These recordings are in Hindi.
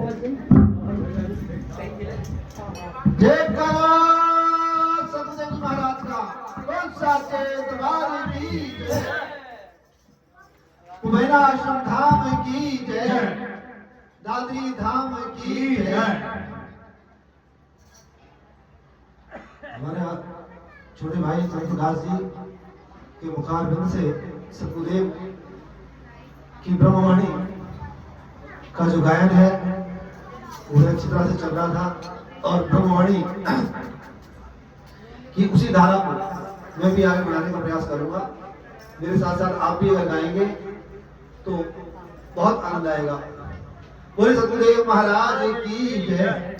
जय करो सतगुरु महाराज का कौन सा दरबार की जय, कुबेरा आश्रम धाम की जय, दादरी धाम की जय। हमारे छोटे भाई चंद्रदास जी के मुखारबिंद से सतगुरुदेव की ब्रह्मवाणी का जो गायन है वो अच्छी तरह से चल रहा था, और ब्रह्मवाणी की उसी धारा को मैं भी आगे बढ़ाने का प्रयास करूंगा। मेरे साथ साथ आप भी अगर गाएंगे तो बहुत आनंद आएगा। बोले सतगुरुदेव महाराज की जय।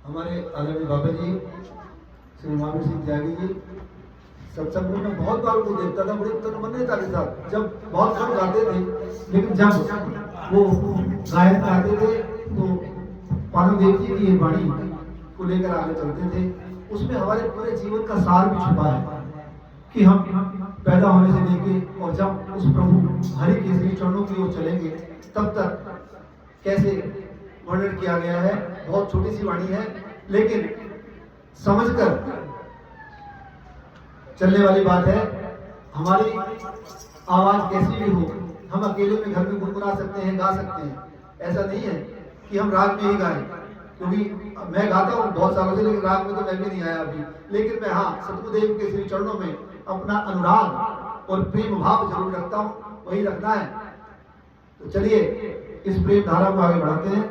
हमारे आदरणीय बाबा जी श्री महावीर सिंह त्यागी जी सत्संग में बहुत बार उनको देखता था, बड़ी तन्मयता के साथ। जब बहुत कम गाते थे, लेकिन जब वो गायन गाते थे तो पानव देव जी की वाणी को लेकर आगे चलते थे। उसमें हमारे पूरे जीवन का सार भी छुपा है कि हम पैदा होने से लेके और जब उस प्रभु हरि के श्री चरणों की ओर चलेंगे तब तक कैसे वर्णन किया गया है। बहुत छोटी सी वाणी है, लेकिन समझकर चलने वाली बात है। हमारी आवाज कैसी भी हो, हम अकेले में घर में गुनगुना सकते हैं, गा सकते हैं। ऐसा नहीं है कि हम राग में ही गाएं, क्योंकि मैं गाता हूँ बहुत सालों से, लेकिन राग में तो मैं भी नहीं आया अभी। लेकिन मैं हाँ सतगुरुदेव के श्री चरणों में अपना अनुराग और प्रेम भाव जरूर रखता हूँ, वही रखना है। तो चलिए इस प्रेम धारा को आगे बढ़ाते हैं।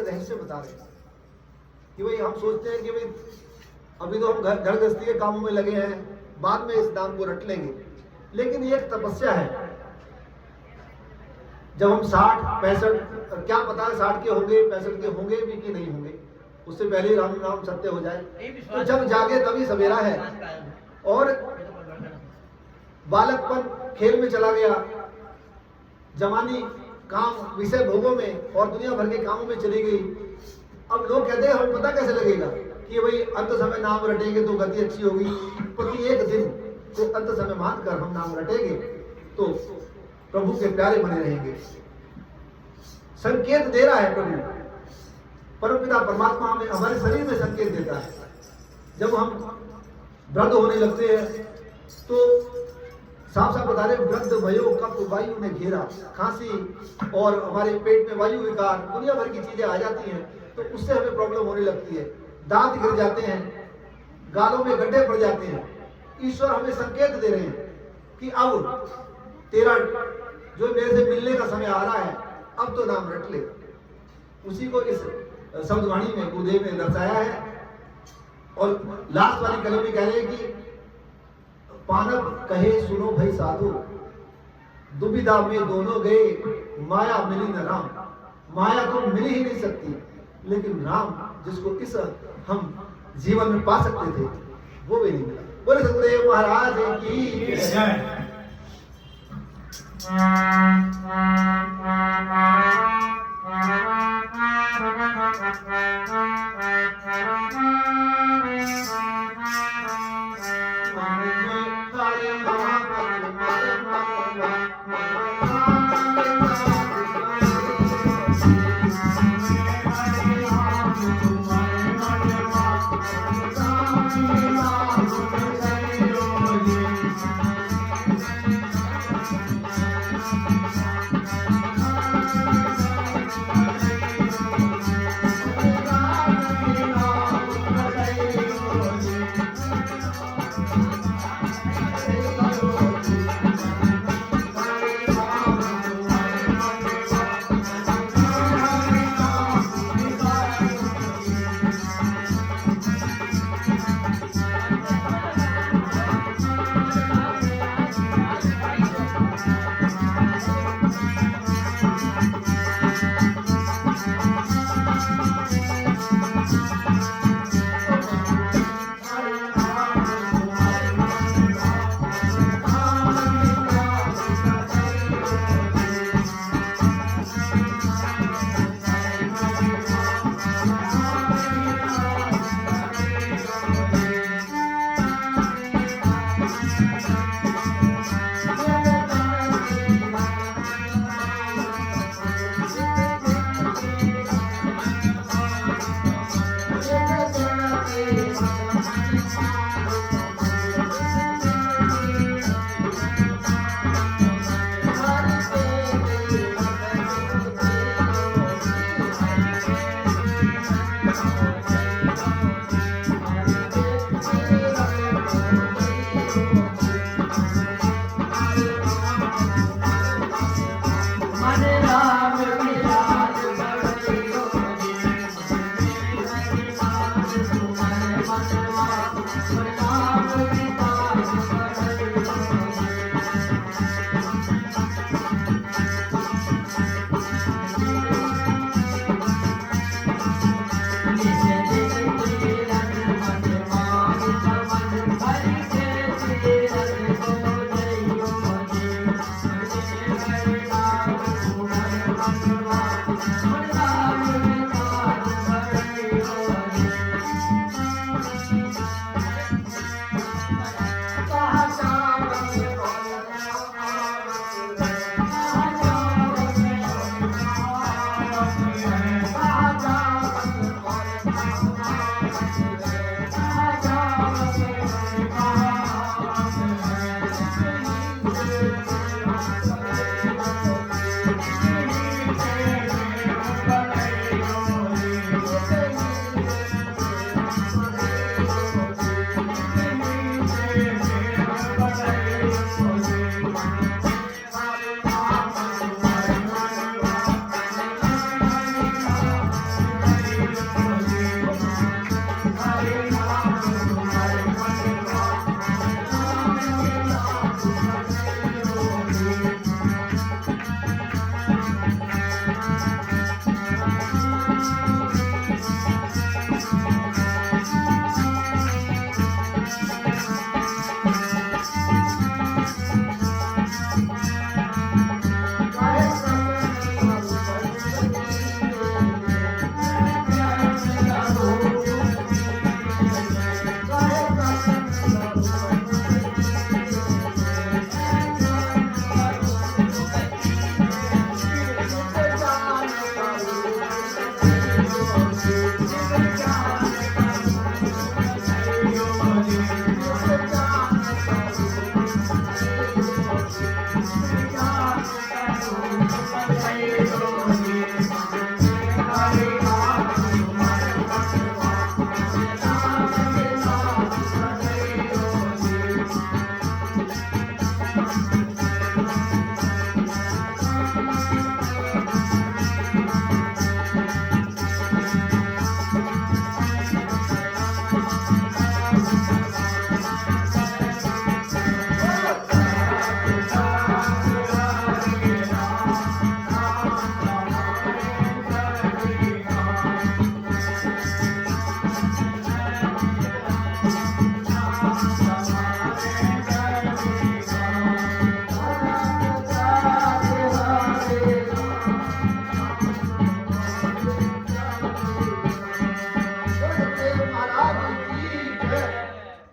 रहस्य बता रहे हैं कि भाई हम सोचते हैं कि भाई अभी तो हम घर गृहस्थी के कामों में लगे हैं, बाद में इस नाम को रट लेंगे, लेकिन ये एक तपस्या है। जब हम 60-65, क्या पता है 60 के होंगे, 65 के होंगे भी कि नहीं होंगे, उससे पहले ही राम नाम सत्य हो जाए। तो जब जागे तभी सवेरा है। और बालकपन खेल में चला गया, जवानी काम विषय भोगों में और दुनिया भर के कामों में चली गई। अब लोग कहते हैं हमें पता कैसे लगेगा कि भाई अंत समय नाम रटेंगे तो गति अच्छी होगी। प्रत्येक दिन को अंत समय मानकर हम नाम रटेंगे तो प्रभु के प्यारे बने रहेंगे। संकेत दे रहा है प्रभु, परमपिता परमात्मा हमें हमारे शरीर में संकेत देता है। जब हम वृद्ध होने लगते हैं तो साफ साफ बता रहे, वृद्ध भयो कफ वायु ने घेरा, खांसी और हमारे पेट में वायु विकार, दुनिया भर की चीजें आ जाती हैं, तो उससे हमें प्रॉब्लम होने लगती है। दांत गिर जाते हैं, गालों में गड्ढे पड़ जाते हैं। ईश्वर हमें संकेत दे रहे हैं कि अब तेरा जो मेरे से मिलने का समय आ रहा है, अब तो नाम रट ले। उसी को इस शब्दवाणी में गुरुदेव ने दर्शाया है। और लास्ट वाली कलम में कह रहे हैं कि पानव कहे सुनो भाई साधु, दुविधा में दोनों गए, माया मिली न राम। माया तो मिल ही नहीं सकती, लेकिन राम जिसको इस हम जीवन में पा सकते थे वो भी नहीं मिला। बोले सतदेव महाराज की जय।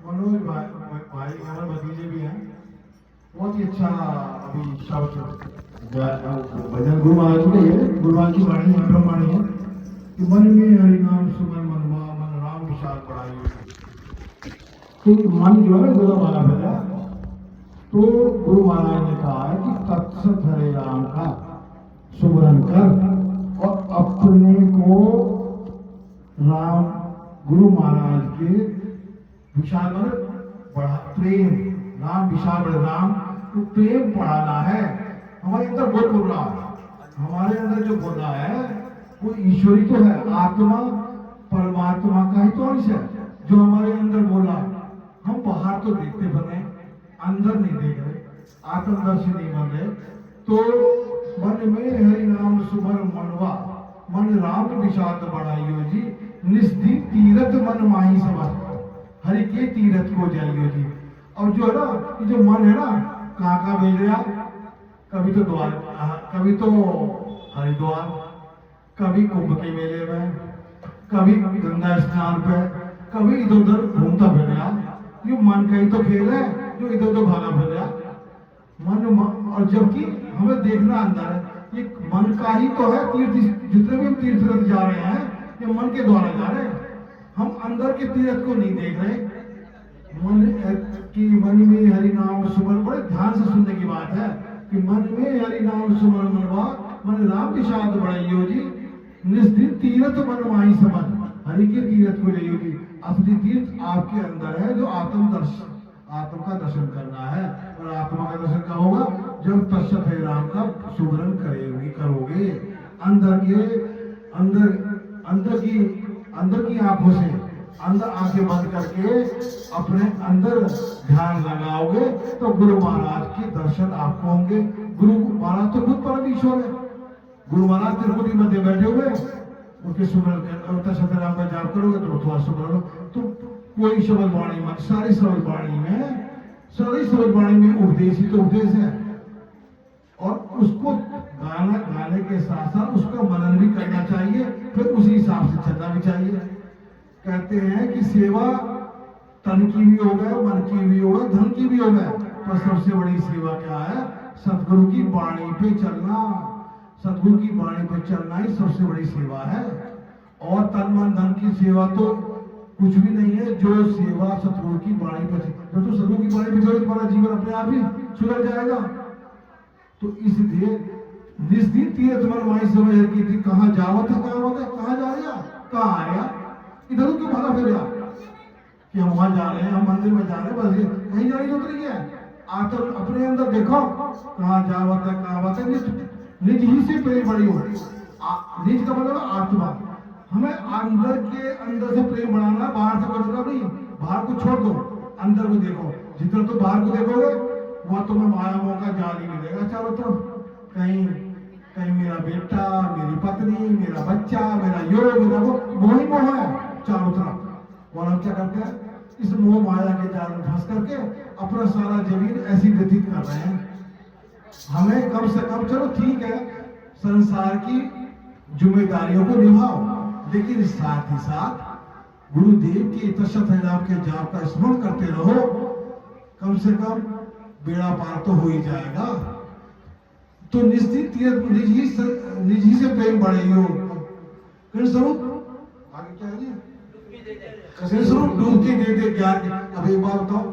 मनोज भाई हमारे भतीजे भी हैं, बहुत ही अच्छा अभी शब्द भजन गुरु महाराज की है, गुरु महाराज की वाणी है, ब्रह्मवाणी है कि मन में हरि नाम सुमन मनवा मन राम विशाल बढ़ाई। तो मन जो है गुरु महाराज है, तो गुरु महाराज ने कहा है कि तत्सत हरे राम का सुमरन कर और अपने को राम गुरु महाराज के विशाल बड़ा प्रेम, राम विशाल बड़े राम को प्रेम बढ़ाना है। हमारे अंदर बहुत बोल रहा है, हमारे अंदर जो बोल रहा है वो ईश्वरी तो है, आत्मा परमात्मा का ही तो अंश है जो हमारे अंदर बोला। हम बाहर तो देखते बने, अंदर नहीं देख रहे, आत्मदर्शी नहीं बन रहे। तो मन में हरि नाम सुमर मनवा मन राम विषाद बढ़ाइयो जी, निस्दिन तीरथ मन माही समझ हरि के तीरथ को जाइयो जी। और जो है ना, ये जो मन है ना, कहाँ भेज रहा, कभी तो द्वार, कभी तो हरिद्वार, कभी कुंभ के मेले में, कभी गंगा स्नान पे, कभी इधर उधर घूमता फिर रहा। ये मन का ही तो खेल है जो इधर उधर भागा फिर रहा। मन और जबकि हमें देखना अंदर है, ये मन का ही तो है। तीर्थ जितने भी हम तीर्थ जा रहे हैं ये मन के द्वारा जा रहे हैं, हम अंदर के तीर्थ को नहीं देख रहे। मन की मन में हरि नाम सुमरन, बड़े ध्यान से सुनने की बात है कि मन में हरि नाम सुमरन मनवा मन राम विषाद बढ़ाइयो जी, निस्दिन तीर्थ मन माही समझ हरि के तीर्थ को ले जी। असली तीर्थ आपके अंदर है जो आत्म का दर्शन करना है। और आत्मा का दर्शन कब होगा? जब तत्सत हे राम का सुमरन करोगे। अंदर की आंखों से, अंदर आंखें बंद करके अपने अंदर ध्यान लगाओगे तो गुरु महाराज के दर्शन आपको होंगे। गुरु महाराज तो खुद परम ईश्वर है। गुरु महाराज त्रिपुटी मध्य बैठे हुए, उनके सुमरन तत्सत राम का जाप करोगे तो थोड़ा सुमरन, तो कोई शब्द वाणी मत, सारी शब्द वाणी में उपदेश ही तो उपदेश है। और उसको गाने के साथ साथ उसका मनन भी करना चाहिए, फिर उसी हिसाब से चलना भी चाहिए। कहते हैं कि सेवा तन की भी हो गए, मन की भी हो गए, धन की भी हो गए, पर सबसे बड़ी सेवा क्या है? सतगुरु की वाणी पे चलना। सतगुरु की वाणी पे चलना ही सबसे बड़ी सेवा है। और तन मन धन की सेवा तो कुछ भी नहीं है। जो सेवा सतगुरु की वाणी पे, जो तो सतगुरु की वाणी पे चलो तुम्हारा जीवन अपने आप ही सुधर जाएगा। तो इसलिए निस्दिन तीर्थ मन माही समझ की थी, कहाँ जावत है, कहाँ जा रहा, कहाँ आया, इधर क्यों भागा फिर रहा कि हम वहां जा रहे हैं, हम मंदिर में जा रहे हैं, बस कहीं जाने की जरूरत नहीं है। आत्म अपने अंदर देखो, कहाँ जावत है, कहाँ बात है। निज ही से प्रेम बड़ी हो। निज का मतलब आत्मा। हमें अंदर से प्रेम बढ़ाना, बाहर से बढ़ाना नहीं। बाहर को छोड़ दो, अंदर को देखो। जितना तो बाहर को देखोगे वहां तुम्हें माया मोह का जाल ही मिलेगा चारों तरफ। कहीं मेरा बेटा, मेरी पत्नी, मेरा बच्चा, मेरा मेरा वो ही मोह है चारों तरफ। और हम क्या करते हैं? इस मोह माया के जाल में फंस करके अपना सारा जमीन ऐसी व्यतीत कर रहे हैं। हमें कम से कम, चलो ठीक है, संसार की जिम्मेदारियों को निभाओ, लेकिन साथ ही साथ गुरुदेव के तत्सत नाम के जाप का स्मरण करते रहो। कम से कम बेड़ा पार तो हो ही जाएगा। तो निश्चित निज ही से प्रेम बढ़ेगी। कृष्ण स्वरूप आगे क्या है कृष्ण स्वरूप डुबकी दे दे ज्ञान की। अब एक बात बताओ,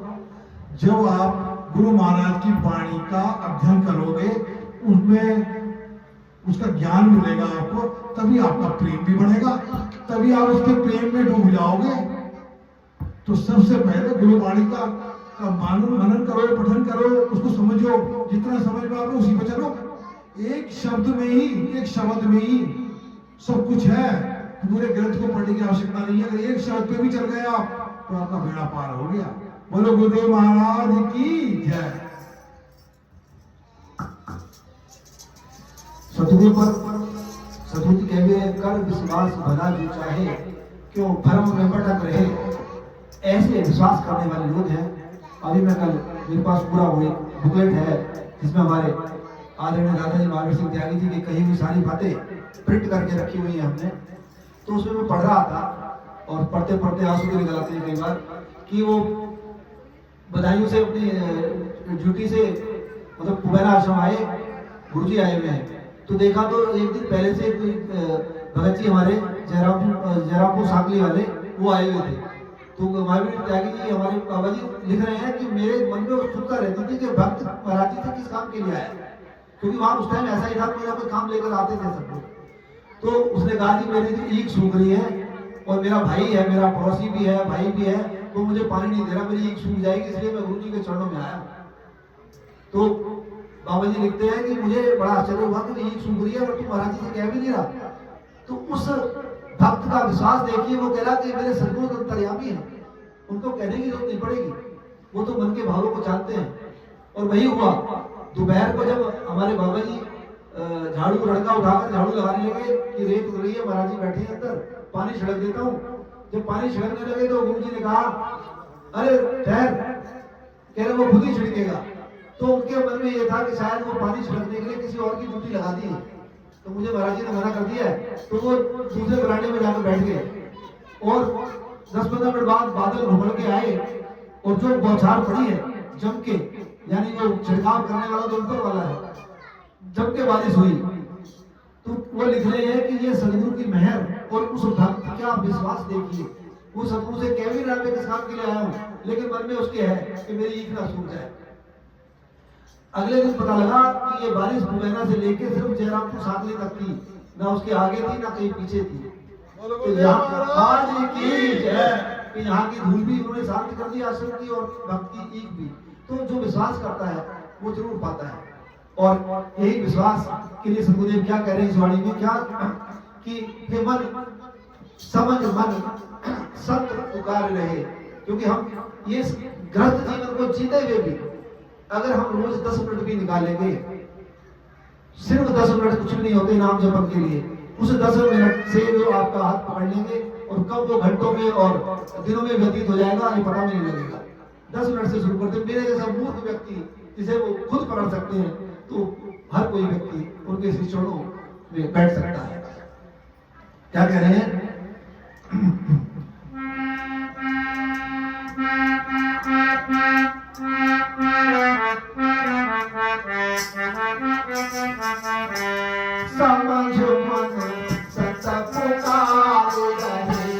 जब आप गुरु महाराज की वाणी का अध्ययन करोगे, उनमें उसका ज्ञान मिलेगा आपको, तभी आपका प्रेम भी बढ़ेगा, तभी आप उसके प्रेम में डूब जाओगे। तो सबसे पहले गुरुवाणी का मनन करो, पठन करो, उसको समझो, जितना समझ में आओगे उसी पे चलो। एक शब्द में ही, एक शब्द में ही सब कुछ है, पूरे ग्रंथ को पढ़ने की आवश्यकता नहीं है। अगर एक शब्द पे भी चल गए आप तो आपका बेड़ा पार हो गया। बोलो गुरुदेव महाराज की जय। सतगुरु पर सतगुरु जी कहते हैं, कर विश्वास भला जो चाहे, क्यों भ्रम में भटक रहे। ऐसे विश्वास करने वाले लोग हैं। अभी मैं कल मेरे पास पूरा वो एक बुकलेट है जिसमें हमारे आदरणीय दादाजी महावीर सिंह त्यागी जी की कही हुई सारी बातें प्रिंट करके रखी हुई है हमने। तो उसमें मैं पढ़ रहा था और पढ़ते पढ़ते आंसू भी निकल आते हैं कई बार कि वो बधाइयों से अपनी ड्यूटी से मतलब कुबेरा आश्रम आए, गुरुजी आए हुए हैं। तो देखा तो एक दिन पहले से कोई भगत जी हमारे जयरामपुर साकली वाले वो आए हुए थे। तो महावीर त्यागी जी हमारे बाबा जी लिख रहे हैं कि मेरे मन में उत्सुकता रहती थी कि भक्त महाराज जी से किस काम के लिए आया, क्योंकि वहां उस टाइम ऐसा ही था, कोई ना कोई काम लेकर आते थे सब लोग। तो उसने कहा कि मेरी तो ईख सूख रही है और मेरा भाई है, मेरा पड़ोसी भी है, भाई भी है, तो मुझे पानी नहीं दे रहा, मेरी ईख सूख जाएगी, इसलिए मैं गुरु जी के चरणों में आया। तो बाबा जी लिखते हैं कि मुझे बड़ा आश्चर्य हुआ कि ईख सूख रही है और तू महाराज जी से कह भी नहीं रहा। तो उस भक्त का विश्वास देखिए, वो कह रहा कि मेरे सदगुरु तो अंतर्यामी है, उनको कहने की जरूरत नहीं पड़ेगी, वो तो मन के भावों को जानते हैं। और वही हुआ। दोपहर को जब हमारे बाबा जी झाड़ू लड़का उठाकर झाड़ू लगाने लगे कि रेत उड़ रही है, महाराज जी बैठे हैं अंदर, पानी छिड़क देता हूँ। जब पानी छिड़कने लगे तो गुरु जी ने कहा, अरे ठहर, कह रहे वो खुद ही छिड़केगा। तो उनके मन में ये था कि शायद वो पानी छिड़कने के लिए किसी और की ड्यूटी लगा दी है, तो मुझे महाराज जी ने मना कर दिया है। तो वो दूसरे बरांडे में जाकर बैठ गए और 10-15 मिनट बाद बादल घुमड़ के आए और जो बौछार पड़ी है जम के, यानी जो छिड़काव करने वाला तो ऊपर वाला है, जम के बारिश हुई। तो वो लिख रहे हैं कि ये सदगुरु की मेहर और उस भक्त का विश्वास देखिए। वो सदगुरु से कह भी रहा है किस काम के लिए आया हूँ, लेकिन मन में उसके है कि मेरी ईख ना सूख जाए। अगले दिन पता लगा कि ये बारिश मुबैना से लेके सिर्फ जयरामपुर साकली तक थी, ना उसके आगे थी ना कहीं पीछे थी। तो यहाँ की जय, यहाँ की धूल भी उन्होंने शांत कर दी, आश्रम की और भक्त की ईख भी। तो जो विश्वास करता है वो जरूर पाता है। और यही विश्वास के लिए सदगुरुदेव क्या कह रहे हैं इस वाणी में, क्या कि हे मन समझ मन सत्य पुकार रहे। क्योंकि हम ये ग्रस्त जीवन को जीते हुए भी अगर हम रोज 10 मिनट भी निकालेंगे, सिर्फ 10 मिनट कुछ नहीं होते नाम जपन के लिए, उस 10 मिनट से जो आपका हाथ पकड़ लेंगे और कब वो घंटों में और दिनों में व्यतीत हो जाएगा ये पता नहीं लगेगा। 10 मिनट से शुरू करते। मेरे जैसा मूर्ख व्यक्ति जिसे वो खुद पकड़ सकते हैं, तो हर कोई व्यक्ति उनके श्री चरणों में बैठ सकता है। क्या कह रहे हैं? समझ मन सत्य पुकार रहे,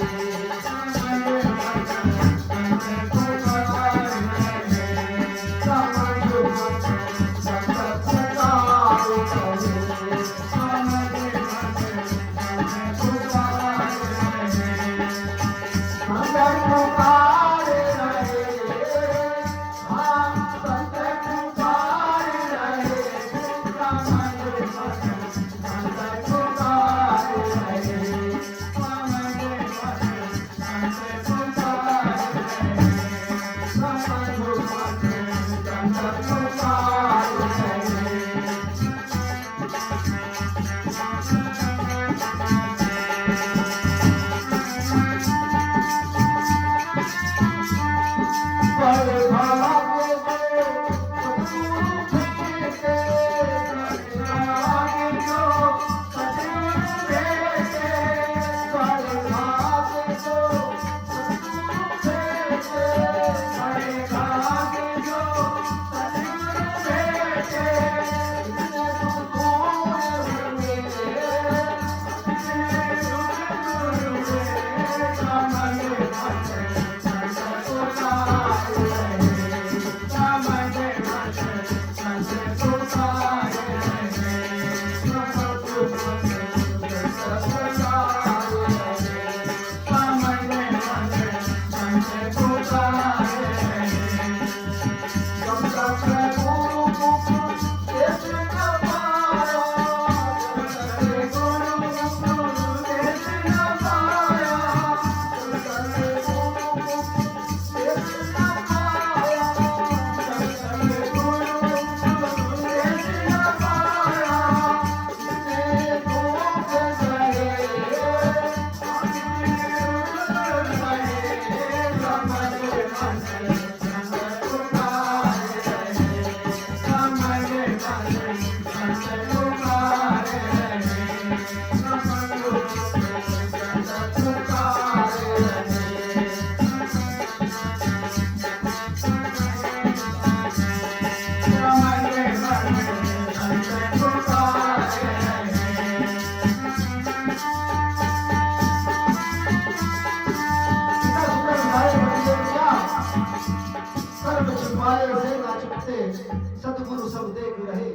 सतगुरु सब देख रहे।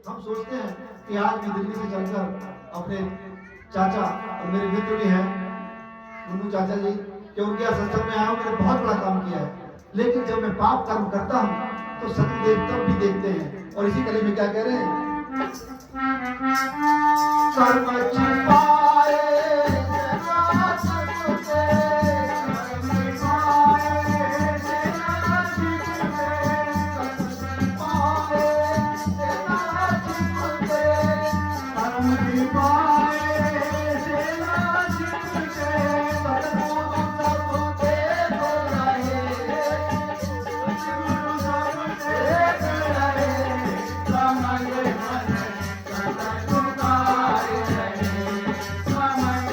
हम सोचते हैं कि आज मैं दिल्ली से चलकर अपने चाचा और मेरे मित्र भी हैं मुन्नू चाचा जी कि उनके यहाँ सत्संग में आया हूँ, मैंने बहुत बड़ा काम किया है। लेकिन जब मैं पाप कर्म करता हूँ तो सतगुरुदेव तब भी देखते हैं। और इसी कली में क्या कह रहे हैं, कर्म छिपाए Come on,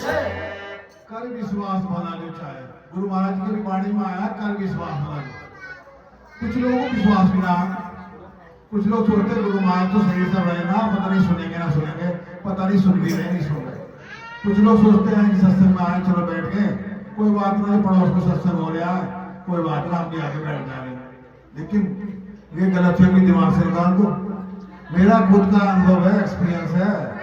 कर विश्वास भला जो चाहे। गुरु महाराज की भी वाणी में आया कर विश्वास भला जो। कुछ लोगों को विश्वास भी ना, कुछ लोग सोचते गुरु महाराज तो सही सब रहे ना, पता नहीं सुनेंगे ना सुनेंगे, पता नहीं सुन भी रहे नहीं सुन रहे। कुछ लोग सोचते हैं कि सत्संग में आए चलो बैठ गए, कोई बात नहीं, पड़ोस में सत्संग हो रहा है, कोई बात नहीं, आप भी आगे बैठ जा रहे हैं। लेकिन ये गलत फहमी दिमाग से निकाल दो। मेरा खुद का अनुभव है, एक्सपीरियंस है।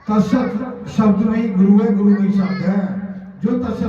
तत्सत शब्द में ही गुरु है, गुरु में ही शब्द है। जो तत्सत